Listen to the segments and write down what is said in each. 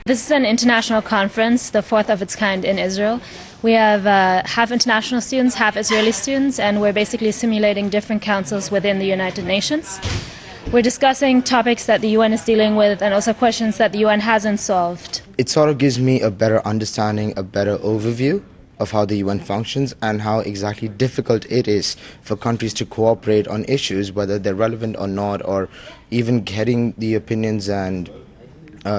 This is an international conference, the fourth of its kind in Israel. We have half international students, half Israeli students, and we're basically simulating different councils within the United Nations. We're discussing topics that the UN is dealing with and also questions that the UN hasn't solved. It sort of gives me a better understanding, a better overview of how the UN functions and how exactly difficult it is for countries to cooperate on issues, whether they're relevant or not, or even getting the opinions and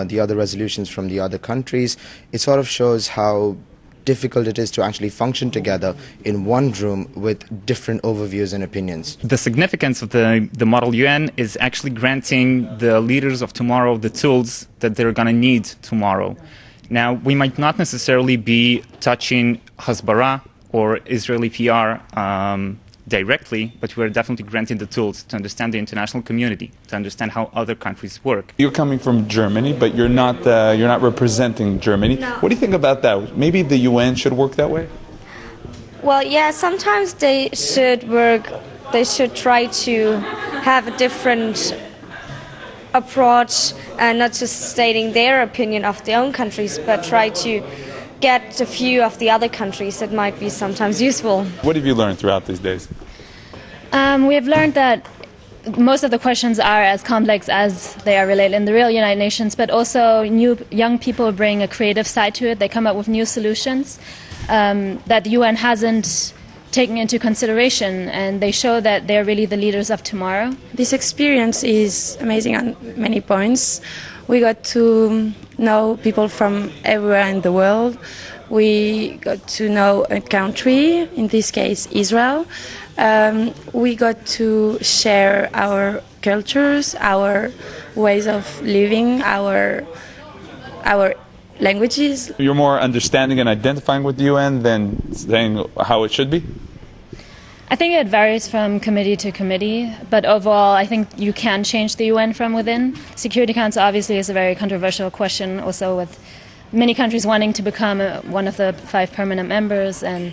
the other resolutions from the other countries. It sort of shows how difficult it is to actually function together in one room with different overviews and opinions. The significance of the Model UN is actually granting the leaders of tomorrow the tools that they're going to need tomorrow. Now, we might not necessarily be touching Hasbara or Israeli PR directly, but we're definitely granting the tools to understand the international community, to understand how other countries work. You're coming from Germany, but you're not representing Germany. No. What do you think about that? Maybe the UN should work that way? Well, yeah, sometimes they should work, they should try to have a different approach and not just stating their opinion of their own countries, but try to get a view of the other countries. That might be sometimes useful. What have you learned throughout these days? We have learned that most of the questions are as complex as they are related in the real United Nations, but also young people bring a creative side to it. They come up with new solutions that the UN hasn't taken into consideration, and they show that they're really the leaders of tomorrow. This experience is amazing on many points. We got to know people from everywhere in the world. We got to know a country, in this case Israel. We got to share our cultures, our ways of living, our languages. You're more understanding and identifying with the UN than saying how it should be? I think it varies from committee to committee, but overall I think you can change the UN from within. Security Council obviously is a very controversial question, also with many countries wanting to become one of the 5 permanent members and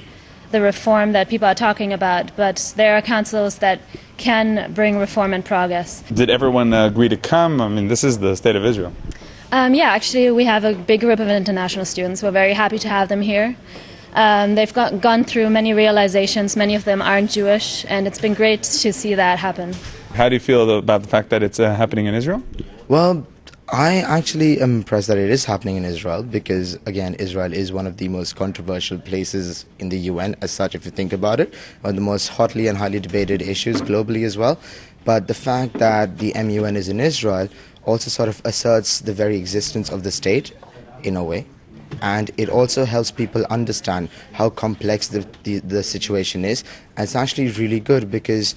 the reform that people are talking about, but there are councils that can bring reform and progress. Did everyone agree to come? I mean, this is the state of Israel. Yeah, actually we have a big group of international students. We're very happy to have them here. They've gone through many realizations. Many of them aren't Jewish, and it's been great to see that happen. How do you feel about the fact that it's happening in Israel? Well, I actually am impressed that it is happening in Israel because, again, Israel is one of the most controversial places in the UN as such, if you think about it, one of the most hotly and highly debated issues globally as well. But the fact that the MUN is in Israel also sort of asserts the very existence of the state in a way. And it also helps people understand how complex the situation is. And it's actually really good because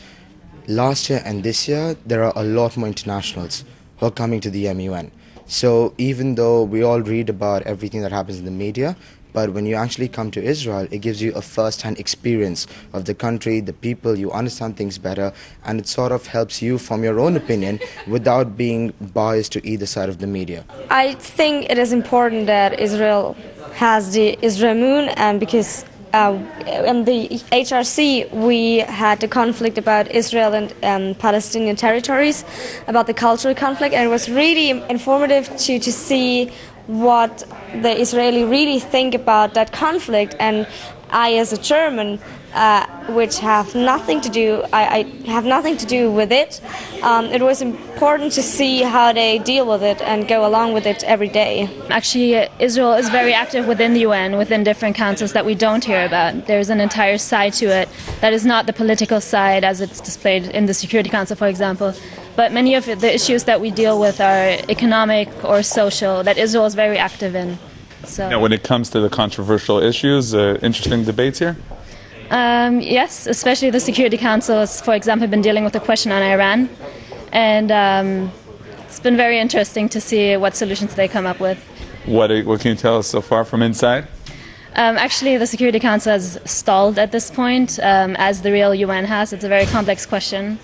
last year and this year, there are a lot more internationals who are coming to the MUN. So even though we all read about everything that happens in the media, but when you actually come to Israel, it gives you a first-hand experience of the country, the people, you understand things better, and it sort of helps you form your own opinion without being biased to either side of the media. I think it is important that Israel has the Isramun, and because in the HRC we had the conflict about Israel and Palestinian territories, about the cultural conflict, and it was really informative to see what the Israeli really think about that conflict. And I, as a German, which have nothing to do, I have nothing to do with it. It was important to see how they deal with it and go along with it every day. Actually, Israel is very active within the UN, within different councils that we don't hear about. There's an entire side to it that is not the political side as it's displayed in the Security Council, for example. But many of the issues that we deal with are economic or social that Israel is very active in. So. Now, when it comes to the controversial issues, interesting debates here? Yes, especially the Security Council has, for example, been dealing with the question on Iran. And it's been very interesting to see what solutions they come up with. What can you tell us so far from inside? Actually, the Security Council has stalled at this point, as the real UN has. It's a very complex question.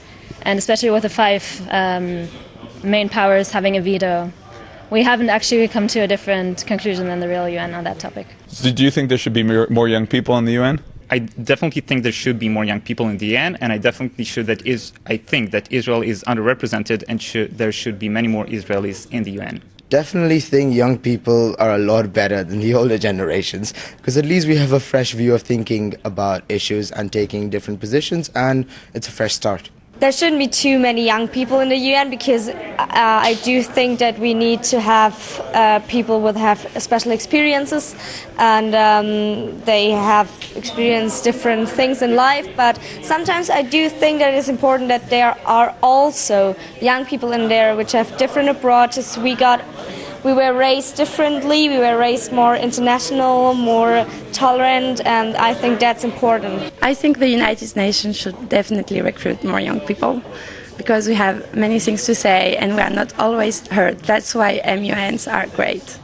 And especially with the 5 main powers having a veto, we haven't actually come to a different conclusion than the real UN on that topic. So do you think there should be more young people in the UN? I definitely think there should be more young people in the UN, and I definitely I think that Israel is underrepresented, and there should be many more Israelis in the UN. definitely think young people are a lot better than the older generations, because at least we have a fresh view of thinking about issues and taking different positions, and it's a fresh start. There shouldn't be too many young people in the UN because I do think that we need to have people with special experiences, and they have experienced different things in life. But sometimes I do think that it is important that there are also young people in there which have different approaches. We were raised differently, we were raised more international, more tolerant, and I think that's important. I think the United Nations should definitely recruit more young people because we have many things to say and we are not always heard. That's why MUNs are great.